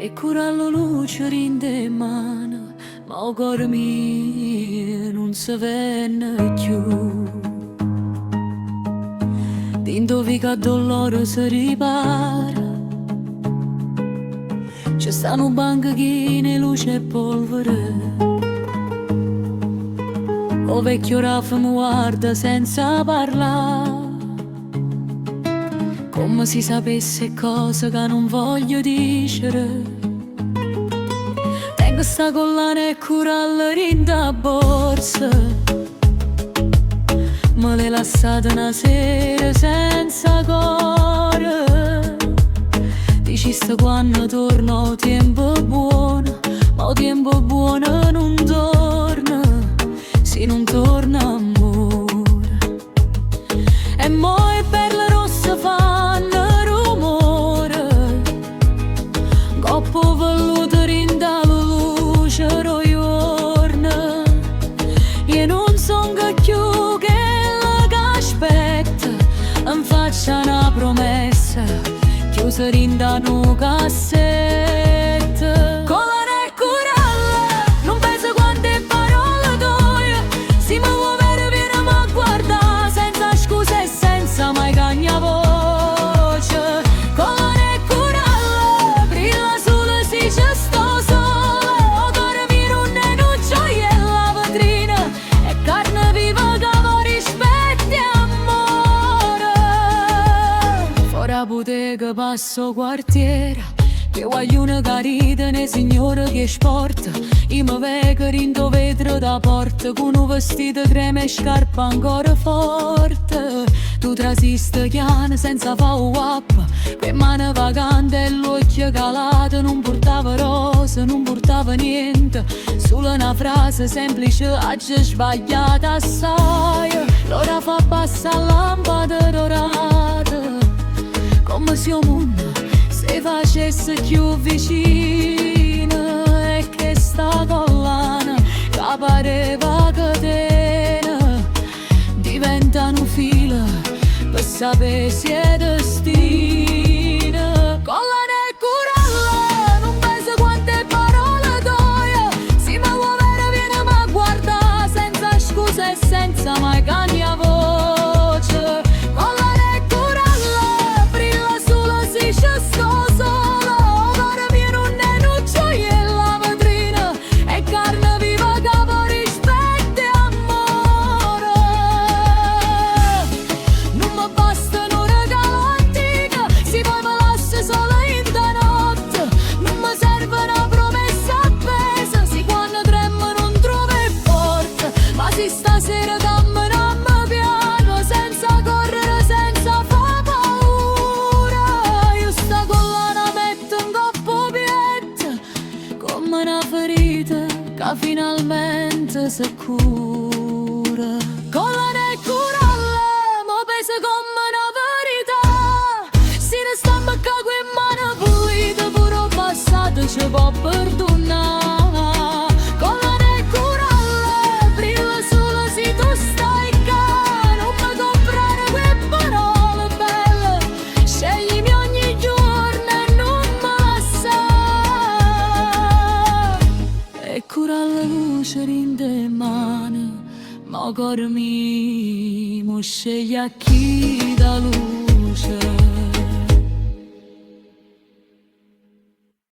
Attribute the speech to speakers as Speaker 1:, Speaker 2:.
Speaker 1: E cura la luce rinde mano, ma il cuore mio non si venne più. Dove che dolore si ripara, c'è sta un banco che luce e polvere. O vecchio Raffa mi guarda senza parlare, come se sapesse cose che non voglio dire. Tengo sta collana e coralla in da borsa, me l'hai lasciata una sera senza cuore. Dici sta quando torna il tempo buono, ma il tempo buono non torna, se non torna amore. E mo' le perle rosse fanno rumore, coppo velluto rinda la luce roiorna. Io non son più che in faccia una promessa chiusa rinda una cassetta. Collana e coralla, non penso quante parole tue, si mi vuoi vedere vieni a guardare senza scuse e senza mai cagna voce. Collana e coralla, brilla solo se c'è sto sole, o cuore mio non è un gioia la vetrina, è carne viva che va rispetti amore. Fora bottega passo quartiere, che vogliono carita nei signore che sporta. Io mi vedo rindo vetro da porta, con un vestito crema e scarpa ancora forte. Tu trasiste chiana senza fa up, que mani vagante e l'occhio calato. Non portava rosa, non portava niente, solo una frase semplice, oggi sbagliata assai. L'ora fa passare lampada dorata, come se il mondo si facesse più vicino. E che sta collana che pareva catena diventa un filo per sapere se è destino. Collana e coralla, non penso quante parole tue, si mi vuoi vedere vieni a guardare senza scuse e senza mai cagna voce. Collana e coralla, brilla solo se c'è sto sole, o cuore mio non è un gioia la vetrina, è carne viva che va rispetti amore. Non mi basta un regalo antico, se poi me lasci sola in da notte. Non mi serve una promessa appesa, se quando tremo non trovo forza. Ma se stasera camminiamo piano, senza correre, senza fa paura, io sta collana metto in coppo pietta, come una ferita che finalmente si cura. Collana e coralla, mo pesa come una verità, si ne sta a qui in mano pulita, pure il passato ci può perdonare. Collana e coralla, brilla solo se tu stai qua, non mi comprare quelle parole belle, sceglimi ogni giorno e non mi lasciare. E cura la luce rinde mano, ma il cuore mio sceglie a chi da lui.